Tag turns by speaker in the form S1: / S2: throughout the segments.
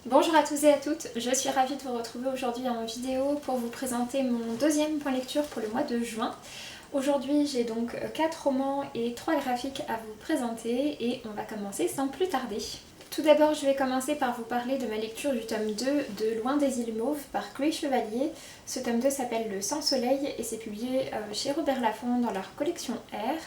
S1: Bonjour à tous et à toutes, je suis ravie de vous retrouver aujourd'hui en vidéo pour vous présenter mon deuxième point lecture pour le mois de juin. Aujourd'hui j'ai donc 4 romans et 3 graphiques à vous présenter et on va commencer sans plus tarder. Tout d'abord je vais commencer par vous parler de ma lecture du tome 2 de Loin des îles Mauves par Chloé Chevalier. Ce tome 2 s'appelle Le Sans Soleil et c'est publié chez Robert Laffont dans leur collection R.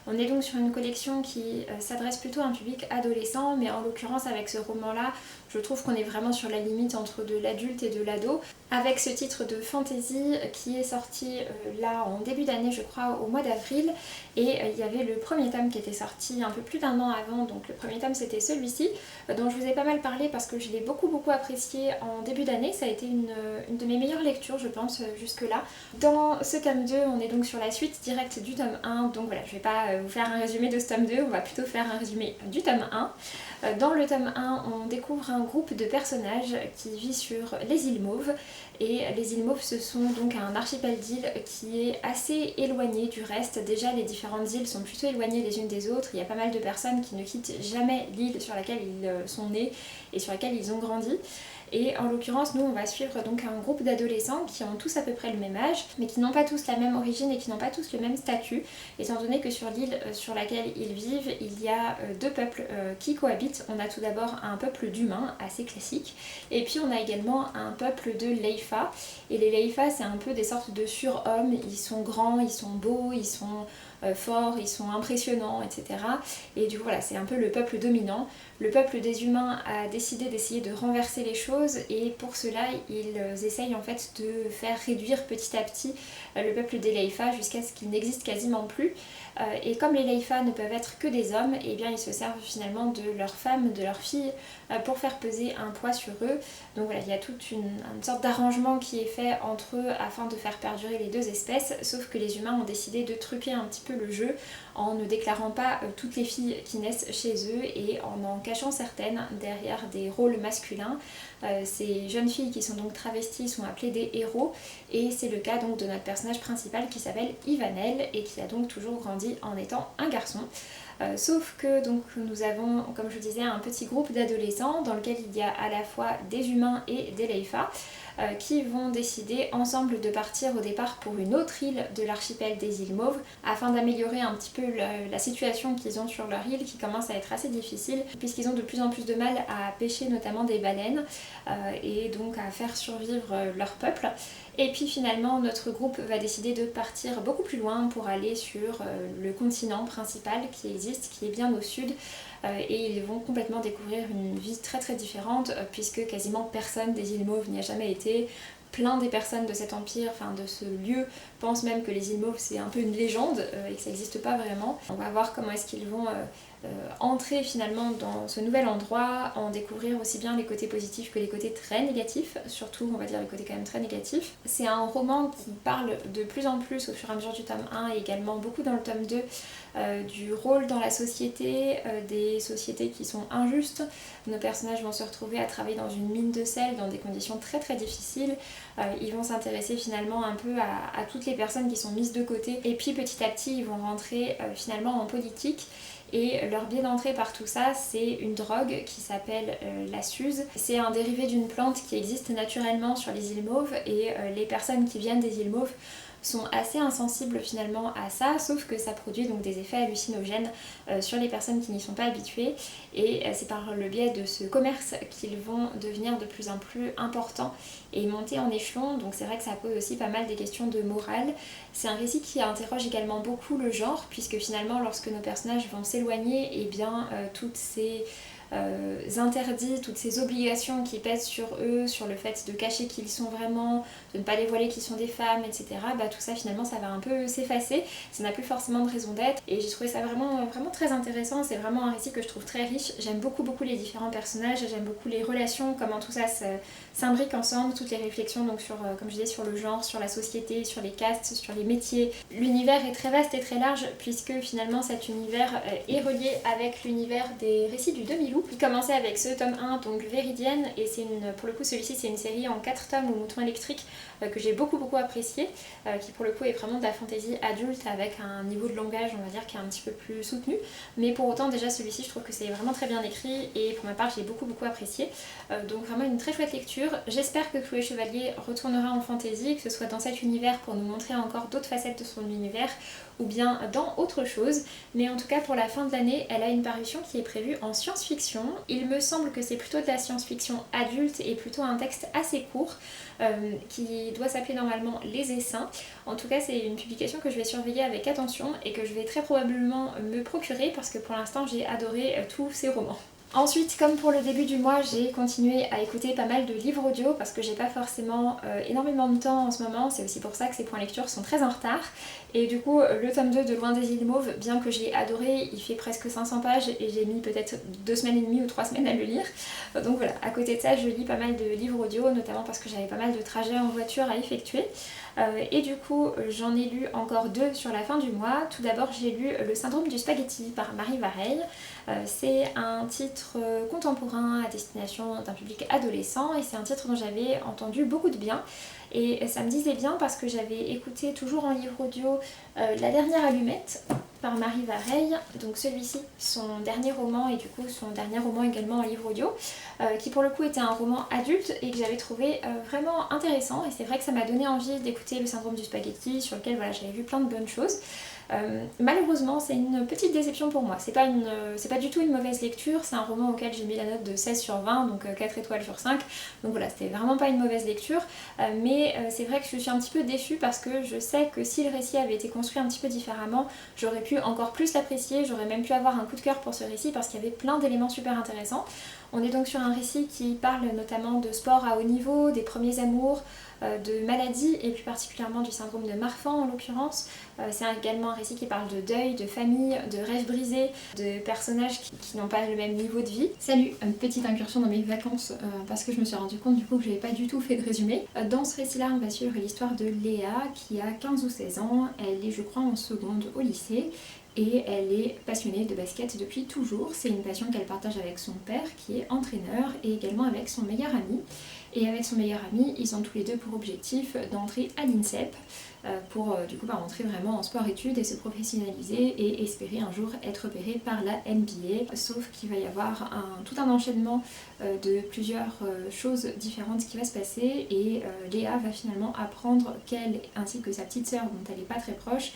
S1: On est donc sur une collection qui s'adresse plutôt à un public adolescent, mais en l'occurrence avec ce roman-là, je trouve qu'on est vraiment sur la limite entre de l'adulte et de l'ado. Avec ce titre de fantasy qui est sorti là en début d'année, je crois, au mois d'avril. Et il y avait le premier tome qui était sorti un peu plus d'1 an avant, donc le premier tome c'était celui-ci, dont je vous ai pas mal parlé parce que je l'ai beaucoup apprécié en début d'année. Ça a été une de mes meilleures lectures, je pense, jusque-là. Dans ce tome 2, on est donc sur la suite directe du tome 1, donc voilà, je vais pas vous faire un résumé de ce tome 2, on va plutôt faire un résumé du tome 1. Dans le tome 1, on découvre un groupe de personnages qui vit sur les îles Mauves. Et les îles Mauves, ce sont donc un archipel d'îles qui est assez éloigné du reste. Déjà, les différentes îles sont plutôt éloignées les unes des autres. Il y a pas mal de personnes qui ne quittent jamais l'île sur laquelle ils sont nés et sur laquelle ils ont grandi. Et en l'occurrence, nous, on va suivre donc un groupe d'adolescents qui ont tous à peu près le même âge, mais qui n'ont pas tous la même origine et qui n'ont pas tous le même statut, étant donné que sur l'île sur laquelle ils vivent, il y a deux peuples qui cohabitent. On a tout d'abord un peuple d'humains, assez classique, et puis on a également un peuple de Leifa. Et les Leifa, c'est un peu des sortes de surhommes, ils sont grands, ils sont beaux, ils sont forts, ils sont impressionnants, etc. Et du coup voilà, c'est un peu le peuple dominant. Le peuple des humains a décidé d'essayer de renverser les choses et pour cela ils essayent en fait de faire réduire petit à petit le peuple des Leifa jusqu'à ce qu'il n'existe quasiment plus. Et comme les Leifa ne peuvent être que des hommes, et bien ils se servent finalement de leurs femmes, de leurs filles pour faire peser un poids sur eux. Donc voilà, il y a toute une sorte d'arrangement qui est fait entre eux afin de faire perdurer les deux espèces, sauf que les humains ont décidé de truquer un petit peu le jeu en ne déclarant pas toutes les filles qui naissent chez eux et en cachant certaines derrière des rôles masculins. Ces jeunes filles qui sont donc travesties sont appelées des héros et c'est le cas donc de notre personnage principal qui s'appelle Ivanel et qui a donc toujours grandi en étant un garçon. Sauf que donc nous avons, comme je disais, un petit groupe d'adolescents dans lequel il y a à la fois des humains et des Leifa qui vont décider ensemble de partir au départ pour une autre île de l'archipel des îles Mauves afin d'améliorer un petit peu la situation qu'ils ont sur leur île qui commence à être assez difficile puisqu'ils ont de plus en plus de mal à pêcher notamment des baleines et donc à faire survivre leur peuple. Et puis finalement notre groupe va décider de partir beaucoup plus loin pour aller sur le continent principal qui existe, qui est bien au sud. Et ils vont complètement découvrir une vie très différente puisque quasiment personne des îles Mauves n'y a jamais été. Plein des personnes de cet empire, enfin de ce lieu, pensent même que les îles Mauves c'est un peu une légende et que ça n'existe pas vraiment. On va voir comment est-ce qu'ils vont entrer finalement dans ce nouvel endroit, en découvrir aussi bien les côtés positifs que les côtés très négatifs, surtout on va dire les côtés quand même très négatifs. C'est un roman qui parle de plus en plus au fur et à mesure du tome 1 et également beaucoup dans le tome 2 du rôle dans la société, des sociétés qui sont injustes. Nos personnages vont se retrouver à travailler dans une mine de sel dans des conditions très difficiles. Ils vont s'intéresser finalement un peu à toutes les personnes qui sont mises de côté et puis petit à petit ils vont rentrer finalement en politique. Et leur biais d'entrée par tout ça, c'est une drogue qui s'appelle la suze. C'est un dérivé d'une plante qui existe naturellement sur les îles Mauves et les personnes qui viennent des îles Mauves sont assez insensibles finalement à ça, sauf que ça produit donc des effets hallucinogènes sur les personnes qui n'y sont pas habituées et c'est par le biais de ce commerce qu'ils vont devenir de plus en plus importants et monter en échelon. Donc c'est vrai que ça pose aussi pas mal des questions de morale. C'est un récit qui interroge également beaucoup le genre puisque finalement lorsque nos personnages vont s'éloigner, et bien toutes ces interdits, toutes ces obligations qui pèsent sur eux, sur le fait de cacher qui ils sont vraiment, de ne pas dévoiler qu'ils sont des femmes, etc. Bah tout ça finalement ça va un peu s'effacer, ça n'a plus forcément de raison d'être et j'ai trouvé ça vraiment très intéressant. C'est vraiment un récit que je trouve très riche. J'aime beaucoup les différents personnages, j'aime beaucoup les relations, comment tout ça s'imbrique ensemble, toutes les réflexions donc sur, comme je disais, sur le genre, sur la société, sur les castes, sur les métiers. L'univers est très vaste et très large puisque finalement cet univers est relié avec l'univers des récits du demi-loup beaucoup. J'ai commencé avec ce tome 1, donc Véridienne, et pour le coup celui-ci c'est une série en 4 tomes au mouton électrique que j'ai beaucoup apprécié, qui pour le coup est vraiment de la fantasy adulte avec un niveau de langage on va dire qui est un petit peu plus soutenu, mais pour autant déjà celui-ci je trouve que c'est vraiment très bien écrit et pour ma part j'ai beaucoup apprécié, donc vraiment une très chouette lecture. J'espère que Chloé Chevalier retournera en fantasy, que ce soit dans cet univers pour nous montrer encore d'autres facettes de son univers ou bien dans autre chose, mais en tout cas pour la fin de l'année elle a une parution qui est prévue en science-fiction. Il me semble que c'est plutôt de la science-fiction adulte et plutôt un texte assez court qui doit s'appeler normalement Les Essaims. En tout cas c'est une publication que je vais surveiller avec attention et que je vais très probablement me procurer parce que pour l'instant j'ai adoré tous ces romans. Ensuite, comme pour le début du mois, j'ai continué à écouter pas mal de livres audio parce que j'ai pas forcément énormément de temps en ce moment, c'est aussi pour ça que ces points lecture sont très en retard. Et du coup, le tome 2 de Loin des îles Mauves, bien que j'ai adoré, il fait presque 500 pages et j'ai mis peut-être 2 semaines et demie ou 3 semaines à le lire. Donc voilà, à côté de ça, je lis pas mal de livres audio, notamment parce que j'avais pas mal de trajets en voiture à effectuer. Et du coup, j'en ai lu encore 2 sur la fin du mois. Tout d'abord, j'ai lu Le syndrome du spaghetti par Marie Vareille. C'est un titre contemporain à destination d'un public adolescent et c'est un titre dont j'avais entendu beaucoup de bien. Et ça me disait bien parce que j'avais écouté toujours en livre audio La dernière allumette par Marie Vareille, donc celui-ci, son dernier roman et du coup son dernier roman également en livre audio, qui pour le coup était un roman adulte et que j'avais trouvé vraiment intéressant et c'est vrai que ça m'a donné envie d'écouter Le syndrome du spaghetti sur lequel voilà, j'avais vu plein de bonnes choses. Malheureusement c'est une petite déception pour moi, c'est pas du tout une mauvaise lecture, c'est un roman auquel j'ai mis la note de 16 sur 20, donc 4 étoiles sur 5, donc voilà c'était vraiment pas une mauvaise lecture, mais c'est vrai que je suis un petit peu déçue parce que je sais que si le récit avait été construit un petit peu différemment, j'aurais pu encore plus l'apprécier, j'aurais même pu avoir un coup de cœur pour ce récit parce qu'il y avait plein d'éléments super intéressants. On est donc sur un récit qui parle notamment de sport à haut niveau, des premiers amours, de maladies et plus particulièrement du syndrome de Marfan en l'occurrence. C'est également un récit qui parle de deuil, de famille, de rêves brisés, de personnages qui n'ont pas le même niveau de vie. Salut, une petite incursion dans mes vacances parce que je me suis rendu compte du coup que j'avais pas du tout fait de résumé. Dans ce récit là on va suivre l'histoire de Léa qui a 15 ou 16 ans, elle est je crois en seconde au lycée. Et elle est passionnée de basket depuis toujours. C'est une passion qu'elle partage avec son père qui est entraîneur et également avec son meilleur ami. Et avec son meilleur ami, ils ont tous les deux pour objectif d'entrer à l'INSEP pour du coup rentrer vraiment en sport-études et se professionnaliser et espérer un jour être repéré par la NBA. Sauf qu'il va y avoir tout un enchaînement de plusieurs choses différentes qui va se passer et Léa va finalement apprendre qu'elle ainsi que sa petite sœur dont elle n'est pas très proche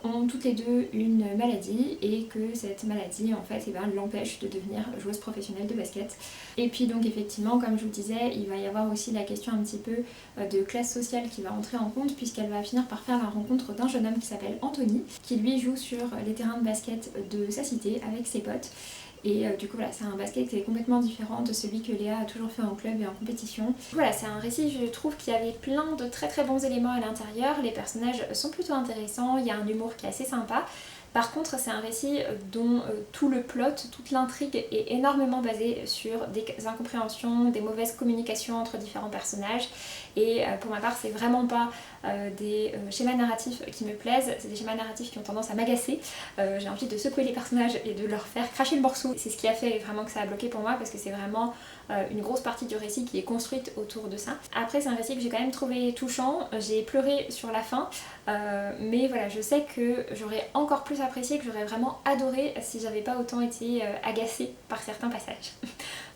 S1: ont toutes les deux une maladie et que cette maladie en fait l'empêche de devenir joueuse professionnelle de basket. Et puis donc effectivement comme je vous le disais il va y avoir aussi la question un petit peu de classe sociale qui va entrer en compte puisqu'elle va finir par faire la rencontre d'un jeune homme qui s'appelle Anthony qui lui joue sur les terrains de basket de sa cité avec ses potes. Et du coup voilà, c'est un basket qui est complètement différent de celui que Léa a toujours fait en club et en compétition. Voilà, c'est un récit, je trouve qu'il y avait plein de très bons éléments à l'intérieur, les personnages sont plutôt intéressants, il y a un humour qui est assez sympa. Par contre, c'est un récit dont tout le plot, toute l'intrigue est énormément basée sur des incompréhensions, des mauvaises communications entre différents personnages. Et pour ma part, c'est vraiment pas des schémas narratifs qui me plaisent, c'est des schémas narratifs qui ont tendance à m'agacer. J'ai envie de secouer les personnages et de leur faire cracher le morceau. C'est ce qui a fait vraiment que ça a bloqué pour moi parce que c'est vraiment une grosse partie du récit qui est construite autour de ça. Après, c'est un récit que j'ai quand même trouvé touchant, j'ai pleuré sur la fin, mais voilà, je sais que j'aurais encore plus apprécié, que j'aurais vraiment adoré si j'avais pas autant été agacée par certains passages.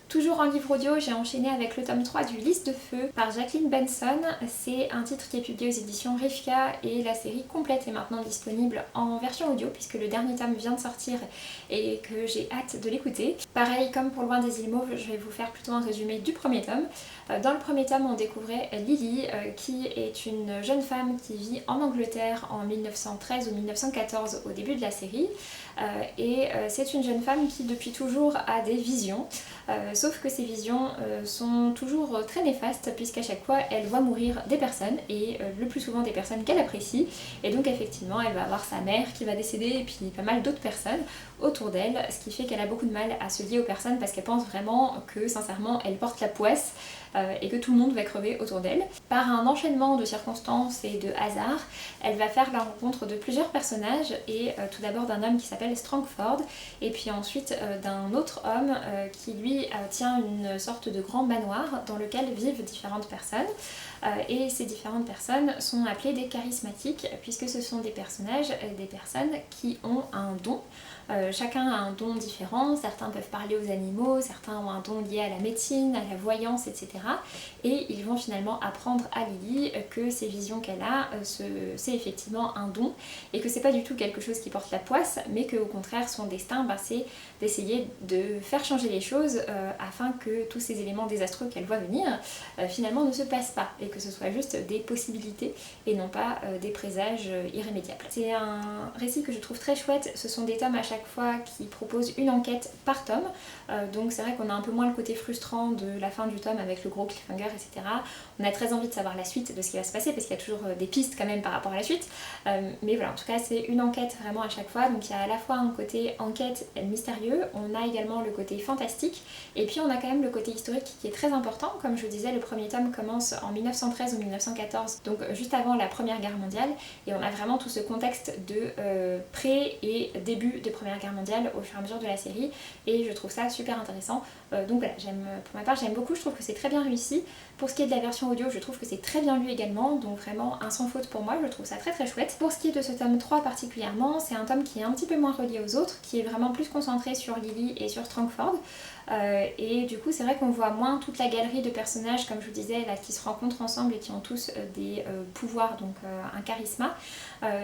S1: Toujours en livre audio, j'ai enchaîné avec le tome 3 du Lys de Feu par Jacqueline Benson. C'est un titre qui est publié aux éditions Rifka et la série complète est maintenant disponible en version audio puisque le dernier tome vient de sortir et que j'ai hâte de l'écouter. Pareil, comme pour Loin des îles Mauves, je vais vous faire plutôt un résumé du premier tome. Dans le premier tome, on découvrait Lily qui est une jeune femme qui vit en Angleterre en 1913 ou 1914 au début de la série. C'est une jeune femme qui depuis toujours a des visions, sauf que ces visions sont toujours très néfastes puisqu'à chaque fois elle voit mourir des personnes et le plus souvent des personnes qu'elle apprécie et donc effectivement elle va avoir sa mère qui va décéder et puis pas mal d'autres personnes autour d'elle, ce qui fait qu'elle a beaucoup de mal à se lier aux personnes parce qu'elle pense vraiment que sincèrement elle porte la poisse et que tout le monde va crever autour d'elle. Par un enchaînement de circonstances et de hasards, elle va faire la rencontre de plusieurs personnages et tout d'abord d'un homme qui s'appelle Strangford et puis ensuite d'un autre homme qui lui tient une sorte de grand manoir dans lequel vivent différentes personnes. Et ces différentes personnes sont appelées des charismatiques puisque ce sont des personnages, des personnes qui ont un don. Chacun a un don différent, certains peuvent parler aux animaux, certains ont un don lié à la médecine, à la voyance, etc. Et ils vont finalement apprendre à Lily que ces visions qu'elle a, c'est effectivement un don et que c'est pas du tout quelque chose qui porte la poisse, mais qu'au contraire son destin, c'est d'essayer de faire changer les choses afin que tous ces éléments désastreux qu'elle voit venir finalement ne se passent pas et que ce soit juste des possibilités et non pas des présages irrémédiables. C'est un récit que je trouve très chouette, ce sont des tomes à chaque fois qui proposent une enquête par tome, donc c'est vrai qu'on a un peu moins le côté frustrant de la fin du tome avec le gros cliffhanger, etc. On a très envie de savoir la suite de ce qui va se passer parce qu'il y a toujours des pistes quand même par rapport à la suite, mais voilà, en tout cas c'est une enquête vraiment à chaque fois, donc il y a à la fois un côté enquête mystérieux, on a également le côté fantastique, et puis on a quand même le côté historique qui est très important. Comme je vous disais, le premier tome commence en 1913 ou 1914, donc juste avant la Première Guerre mondiale, et on a vraiment tout ce contexte de pré et début de Première Guerre mondiale au fur et à mesure de la série, et je trouve ça super intéressant. Donc voilà, pour ma part j'aime beaucoup, je trouve que c'est très bien réussi. Pour ce qui est de la version audio, je trouve que c'est très bien lu également, donc vraiment un sans faute pour moi, je trouve ça très très chouette. Pour ce qui est de ce tome 3 particulièrement, c'est un tome qui est un petit peu moins relié aux autres, qui est vraiment plus concentré sur Lily et sur Strangford. Et du coup c'est vrai qu'on voit moins toute la galerie de personnages, comme je vous disais, là, qui se rencontrent ensemble et qui ont tous des pouvoirs, donc un charisme.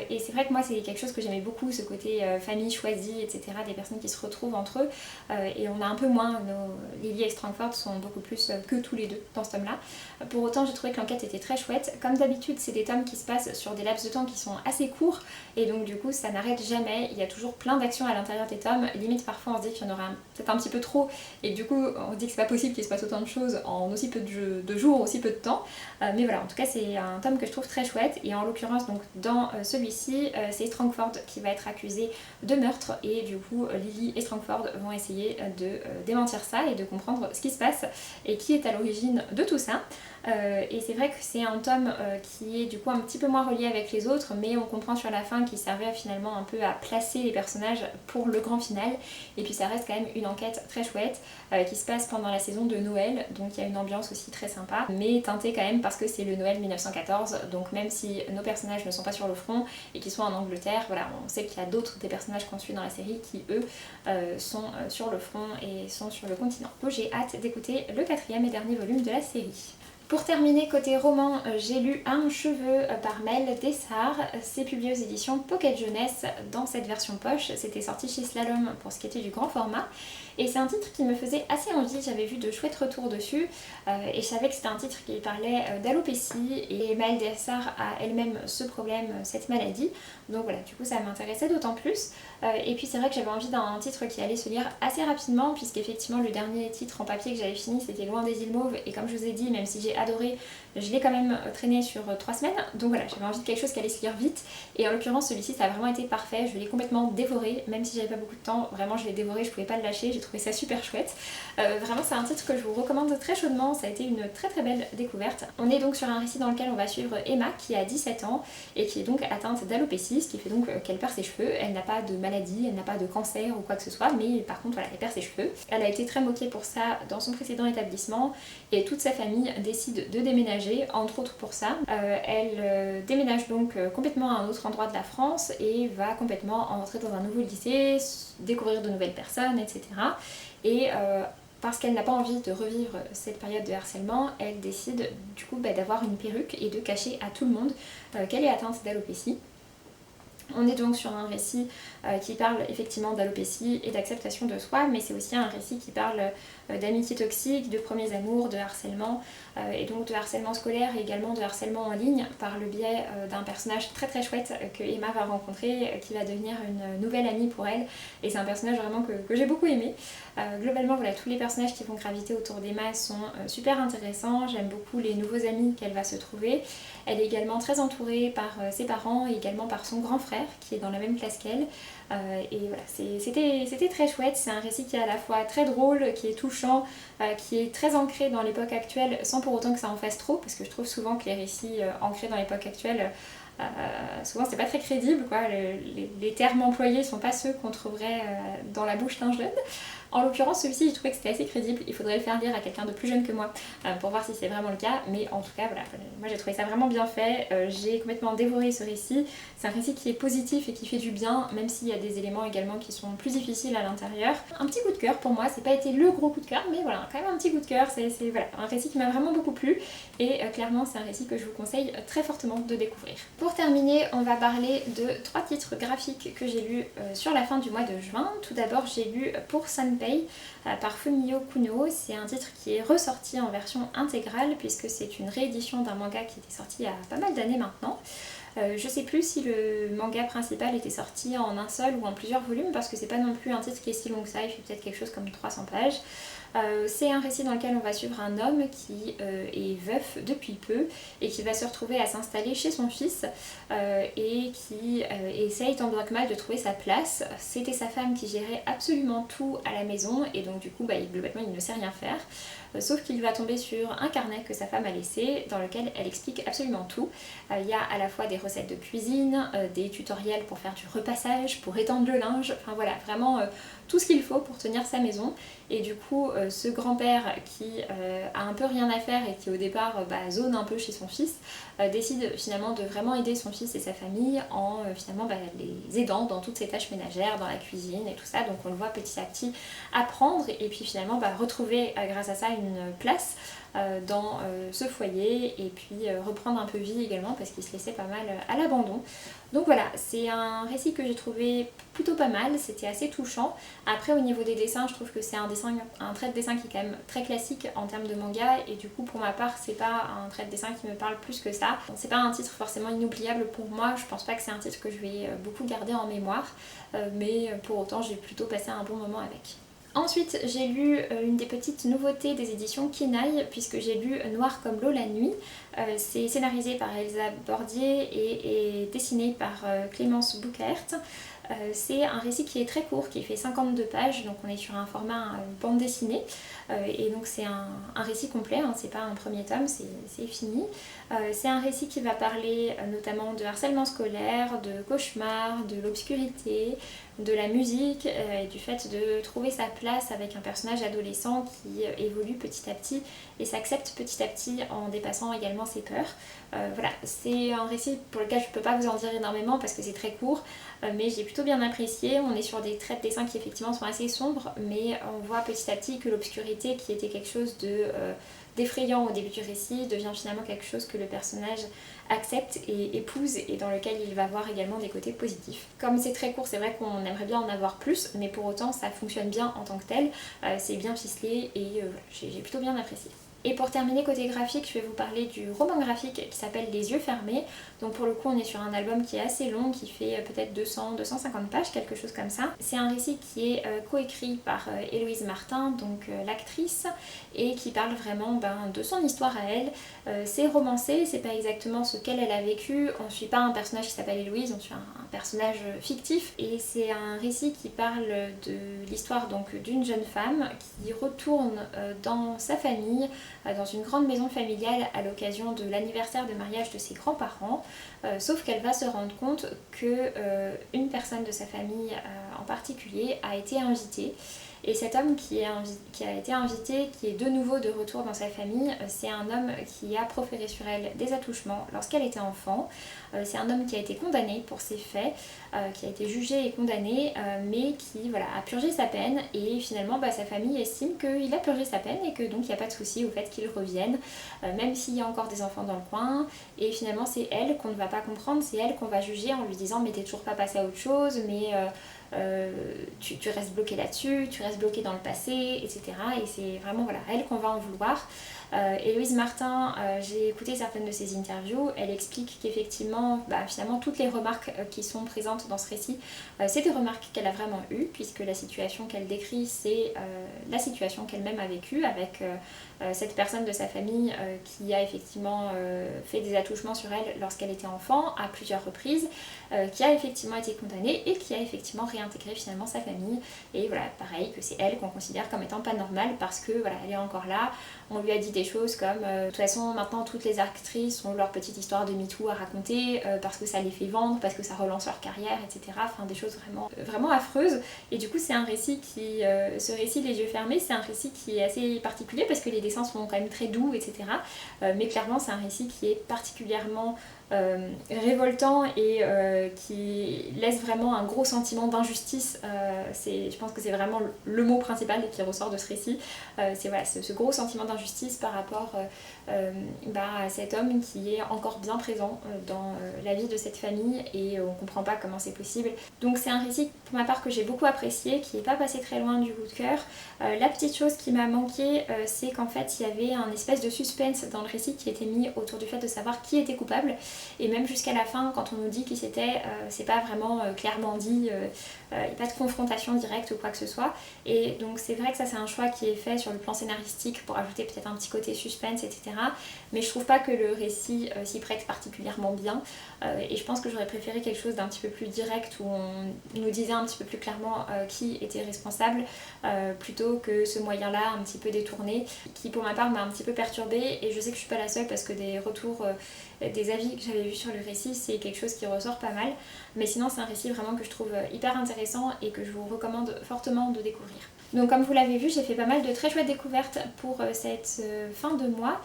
S1: Et c'est vrai que moi c'est quelque chose que j'aimais beaucoup, ce côté famille choisie, etc., des personnes qui se retrouvent entre eux, et on a un peu moins, Lily et Strangford sont beaucoup plus que tous les deux dans ce tome là. Pour autant j'ai trouvé que l'enquête était très chouette. Comme d'habitude c'est des tomes qui se passent sur des laps de temps qui sont assez courts, et donc du coup ça n'arrête jamais, il y a toujours plein d'actions à l'intérieur des tomes, limite parfois on se dit qu'il y en aura peut-être un petit peu trop, et du coup on se dit que c'est pas possible qu'il se passe autant de choses en aussi peu de jours, aussi peu de temps, mais voilà, en tout cas c'est un tome que je trouve très chouette, et en l'occurrence donc dans celui-ci c'est Strangford qui va être accusé de meurtre, et du coup Lily et Strangford vont essayer de démentir ça et de comprendre ce qui se passe et qui est à l'origine de tout ça. Et c'est vrai que c'est un tome qui est du coup un petit peu moins relié avec les autres, mais on comprend sur la fin qu'il servait finalement un peu à placer les personnages pour le grand final, et puis ça reste quand même une enquête très chouette qui se passe pendant la saison de Noël, donc il y a une ambiance aussi très sympa, mais teintée quand même parce que c'est le Noël 1914, donc même si nos personnages ne sont pas sur le front et qu'ils sont en Angleterre, voilà, on sait qu'il y a d'autres des personnages qu'on suit dans la série qui eux sont sur le front et sont sur le continent. Donc j'ai hâte d'écouter le 4e et dernier volume de la série. Pour terminer, côté roman, j'ai lu Un cheveu par Mel Dessart. C'est publié aux éditions Pocket Jeunesse dans cette version poche. C'était sorti chez Slalom pour ce qui était du grand format. Et c'est un titre qui me faisait assez envie, j'avais vu de chouettes retours dessus, et je savais que c'était un titre qui parlait d'alopécie, et Mel Dessart a elle-même ce problème, cette maladie. Donc voilà, du coup ça m'intéressait d'autant plus. Et puis c'est vrai que j'avais envie d'un titre qui allait se lire assez rapidement, puisqu'effectivement le dernier titre en papier que j'avais fini c'était Loin des îles Mauves, et comme je vous ai dit, même si j'ai adoré, je l'ai quand même traîné sur 3 semaines, donc voilà, j'avais envie de quelque chose qui allait se lire vite, et en l'occurrence celui-ci ça a vraiment été parfait, je l'ai complètement dévoré, même si j'avais pas beaucoup de temps, vraiment je l'ai dévoré, je pouvais pas le lâcher, j'ai trouvé ça super chouette. Vraiment c'est un titre que je vous recommande très chaudement, ça a été une très très belle découverte. On est donc sur un récit dans lequel on va suivre Emma qui a 17 ans et qui est donc atteinte d'alopécie, ce qui fait donc qu'elle perd ses cheveux, elle n'a pas de maladie, elle n'a pas de cancer ou quoi que ce soit, mais par contre voilà, elle perd ses cheveux. Elle a été très moquée pour ça dans son précédent établissement, et toute sa famille décide de déménager, entre autres pour ça. Elle déménage donc complètement à un autre endroit de la France et va complètement entrer dans un nouveau lycée, découvrir de nouvelles personnes, etc. Et parce qu'elle n'a pas envie de revivre cette période de harcèlement, elle décide du coup d'avoir une perruque et de cacher à tout le monde qu'elle est atteinte d'alopécie. On est donc sur un récit qui parle effectivement d'alopécie et d'acceptation de soi, mais c'est aussi un récit qui parle d'amitié toxique, de premiers amours, de harcèlement, et donc de harcèlement scolaire et également de harcèlement en ligne par le biais d'un personnage très très chouette que Emma va rencontrer, qui va devenir une nouvelle amie pour elle, et c'est un personnage vraiment que j'ai beaucoup aimé. Globalement voilà, tous les personnages qui vont graviter autour d'Emma sont super intéressants, j'aime beaucoup les nouveaux amis qu'elle va se trouver. Elle est également très entourée par ses parents et également par son grand frère frère qui est dans la même classe qu'elle. Et voilà, c'était très chouette. C'est un récit qui est à la fois très drôle, qui est touchant, qui est très ancré dans l'époque actuelle sans pour autant que ça en fasse trop, parce que je trouve souvent que les récits ancrés dans l'époque actuelle, souvent c'est pas très crédible, quoi. Les termes employés sont pas ceux qu'on trouverait dans la bouche d'un jeune. En l'occurrence, celui-ci, j'ai trouvé que c'était assez crédible. Il faudrait le faire lire à quelqu'un de plus jeune que moi pour voir si c'est vraiment le cas. Mais en tout cas, voilà, moi j'ai trouvé ça vraiment bien fait. J'ai complètement dévoré ce récit. C'est un récit qui est positif et qui fait du bien, même s'il y a des éléments également qui sont plus difficiles à l'intérieur. Un petit coup de cœur pour moi. C'est pas été le gros coup de cœur, mais voilà, quand même un petit coup de cœur. C'est voilà, un récit qui m'a vraiment beaucoup plu. Et clairement, c'est un récit que je vous conseille très fortement de découvrir. Pour terminer, on va parler de 3 titres graphiques que j'ai lus sur la fin du mois de juin. Tout d'abord, j'ai lu Pour Sanpei par Fumio Kuno. C'est un titre qui est ressorti en version intégrale puisque c'est une réédition d'un manga qui était sorti il y a pas mal d'années maintenant. Je sais plus si le manga principal était sorti en un seul ou en plusieurs volumes parce que c'est pas non plus un titre qui est si long que ça, il fait peut-être quelque chose comme 300 pages. C'est un récit dans lequel on va suivre un homme qui est veuf depuis peu et qui va se retrouver à s'installer chez son fils et qui essaye tant bien que mal de trouver sa place. C'était sa femme qui gérait absolument tout à la maison et donc du coup globalement il ne sait rien faire. Sauf qu'il va tomber sur un carnet que sa femme a laissé dans lequel elle explique absolument tout. Il y a à la fois des recettes de cuisine, des tutoriels pour faire du repassage, pour étendre le linge, enfin voilà, vraiment tout ce qu'il faut pour tenir sa maison. Et du coup, ce grand-père qui a un peu rien à faire et qui au départ zone un peu chez son fils, décide finalement de vraiment aider son fils et sa famille en finalement les aidant dans toutes ses tâches ménagères, dans la cuisine et tout ça. Donc on le voit petit à petit apprendre et puis finalement retrouver grâce à ça une place dans ce foyer et puis reprendre un peu vie également parce qu'il se laissait pas mal à l'abandon. Donc voilà, c'est un récit que j'ai trouvé plutôt pas mal, c'était assez touchant. Après au niveau des dessins, je trouve que c'est un trait de dessin qui est quand même très classique en termes de manga et du coup pour ma part c'est pas un trait de dessin qui me parle plus que ça. C'est pas un titre forcément inoubliable pour moi, je pense pas que c'est un titre que je vais beaucoup garder en mémoire, mais pour autant j'ai plutôt passé un bon moment avec. Ensuite, j'ai lu une des petites nouveautés des éditions Kinaï, puisque j'ai lu Noir comme l'eau la nuit. C'est scénarisé par Elsa Bordier et dessiné par Clémence Boucaert. C'est un récit qui est très court, qui fait 52 pages, donc on est sur un format bande dessinée. Et donc c'est un récit complet, hein, c'est pas un premier tome, c'est fini. C'est un récit qui va parler notamment de harcèlement scolaire, de cauchemars, de l'obscurité, de la musique et du fait de trouver sa place avec un personnage adolescent qui évolue petit à petit et s'accepte petit à petit en dépassant également ses peurs. Voilà, c'est un récit pour lequel je peux pas vous en dire énormément parce que c'est très court, mais j'ai plutôt bien apprécié. On est sur des traits de dessin qui effectivement sont assez sombres, mais on voit petit à petit que l'obscurité qui était quelque chose d'effrayant au début du récit devient finalement quelque chose que le personnage accepte et épouse et dans lequel il va voir également des côtés positifs. Comme c'est très court, c'est vrai qu'on aimerait bien en avoir plus, mais pour autant ça fonctionne bien en tant que tel, c'est bien ficelé et j'ai plutôt bien apprécié. Et pour terminer côté graphique, je vais vous parler du roman graphique qui s'appelle Les yeux fermés. Donc pour le coup on est sur un album qui est assez long, qui fait peut-être 200-250 pages, quelque chose comme ça. C'est un récit qui est coécrit par Héloïse Martin, donc l'actrice, et qui parle vraiment de son histoire à elle. C'est romancé, c'est pas exactement ce qu'elle a vécu, on suit pas un personnage qui s'appelle Héloïse, on suit un personnage fictif, et c'est un récit qui parle de l'histoire donc d'une jeune femme qui retourne dans sa famille, dans une grande maison familiale à l'occasion de l'anniversaire de mariage de ses grands-parents, sauf qu'elle va se rendre compte que une personne de sa famille en particulier a été invitée. Et cet homme qui a été invité, qui est de nouveau de retour dans sa famille, c'est un homme qui a proféré sur elle des attouchements lorsqu'elle était enfant. C'est un homme qui a été condamné pour ses faits, qui a été jugé et condamné, mais qui a purgé sa peine. Et finalement, sa famille estime qu'il a purgé sa peine et que donc il n'y a pas de souci au fait qu'il revienne, même s'il y a encore des enfants dans le coin. Et finalement, c'est elle qu'on ne va pas comprendre, c'est elle qu'on va juger en lui disant mais t'es toujours pas passé à autre chose, mais... tu restes bloqué là-dessus, tu restes bloqué dans le passé, etc. Et c'est vraiment elle qu'on va en vouloir. Héloïse Martin, j'ai écouté certaines de ses interviews, elle explique qu'effectivement, finalement toutes les remarques qui sont présentes dans ce récit, c'est des remarques qu'elle a vraiment eues, puisque la situation qu'elle décrit, c'est la situation qu'elle-même a vécue avec cette personne de sa famille qui a effectivement fait des attouchements sur elle lorsqu'elle était enfant à plusieurs reprises, qui a effectivement été condamnée et qui a effectivement réintégré finalement sa famille. Et voilà, pareil, que c'est elle qu'on considère comme étant pas normale parce que voilà, elle est encore là. On lui a dit des choses comme de toute façon maintenant toutes les actrices ont leur petite histoire de MeToo à raconter parce que ça les fait vendre, parce que ça relance leur carrière, etc. Enfin des choses vraiment, vraiment affreuses. Et du coup c'est un récit qui, ce récit Les yeux fermés, c'est un récit qui est assez particulier parce que les dessins sont quand même très doux, etc. Mais clairement c'est un récit qui est particulièrement révoltant et qui laisse vraiment un gros sentiment d'injustice. Je pense que c'est vraiment le mot principal qui ressort de ce récit. C'est voilà, ce gros sentiment d'injustice par rapport à cet homme qui est encore bien présent dans la vie de cette famille et on comprend pas comment c'est possible. Donc c'est un récit pour ma part que j'ai beaucoup apprécié, qui n'est pas passé très loin du coup de cœur. La petite chose qui m'a manqué, c'est qu'en fait il y avait un espèce de suspense dans le récit qui était mis autour du fait de savoir qui était coupable. Et même jusqu'à la fin, quand on nous dit qui c'était, c'est pas vraiment clairement dit, il n'y a pas de confrontation directe ou quoi que ce soit. Et donc c'est vrai que ça c'est un choix qui est fait sur le plan scénaristique pour ajouter peut-être un petit côté suspense, etc. Mais je trouve pas que le récit s'y prête particulièrement bien. Et je pense que j'aurais préféré quelque chose d'un petit peu plus direct où on nous disait un petit peu plus clairement qui était responsable plutôt que ce moyen-là un petit peu détourné qui pour ma part m'a un petit peu perturbée. Et je sais que je suis pas la seule parce que des retours, des avis que j'avais vus sur le récit, c'est quelque chose qui ressort pas mal. Mais sinon c'est un récit vraiment que je trouve hyper intéressant et que je vous recommande fortement de découvrir. Donc comme vous l'avez vu, j'ai fait pas mal de très chouettes découvertes pour cette fin de mois.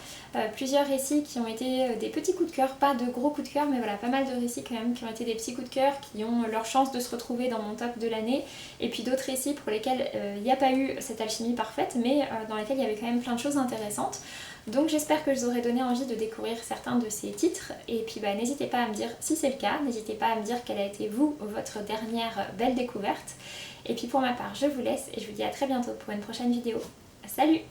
S1: Plusieurs récits qui ont été des petits coups de cœur, pas de gros coups de cœur, mais voilà, pas mal de récits quand même qui ont été des petits coups de cœur, qui ont leur chance de se retrouver dans mon top de l'année. Et puis d'autres récits pour lesquels il n'y a pas eu cette alchimie parfaite, mais dans lesquels il y avait quand même plein de choses intéressantes. Donc j'espère que je vous aurai donné envie de découvrir certains de ces titres. Et puis n'hésitez pas à me dire si c'est le cas, n'hésitez pas à me dire quelle a été vous, votre dernière belle découverte. Et puis pour ma part, je vous laisse et je vous dis à très bientôt pour une prochaine vidéo. Salut!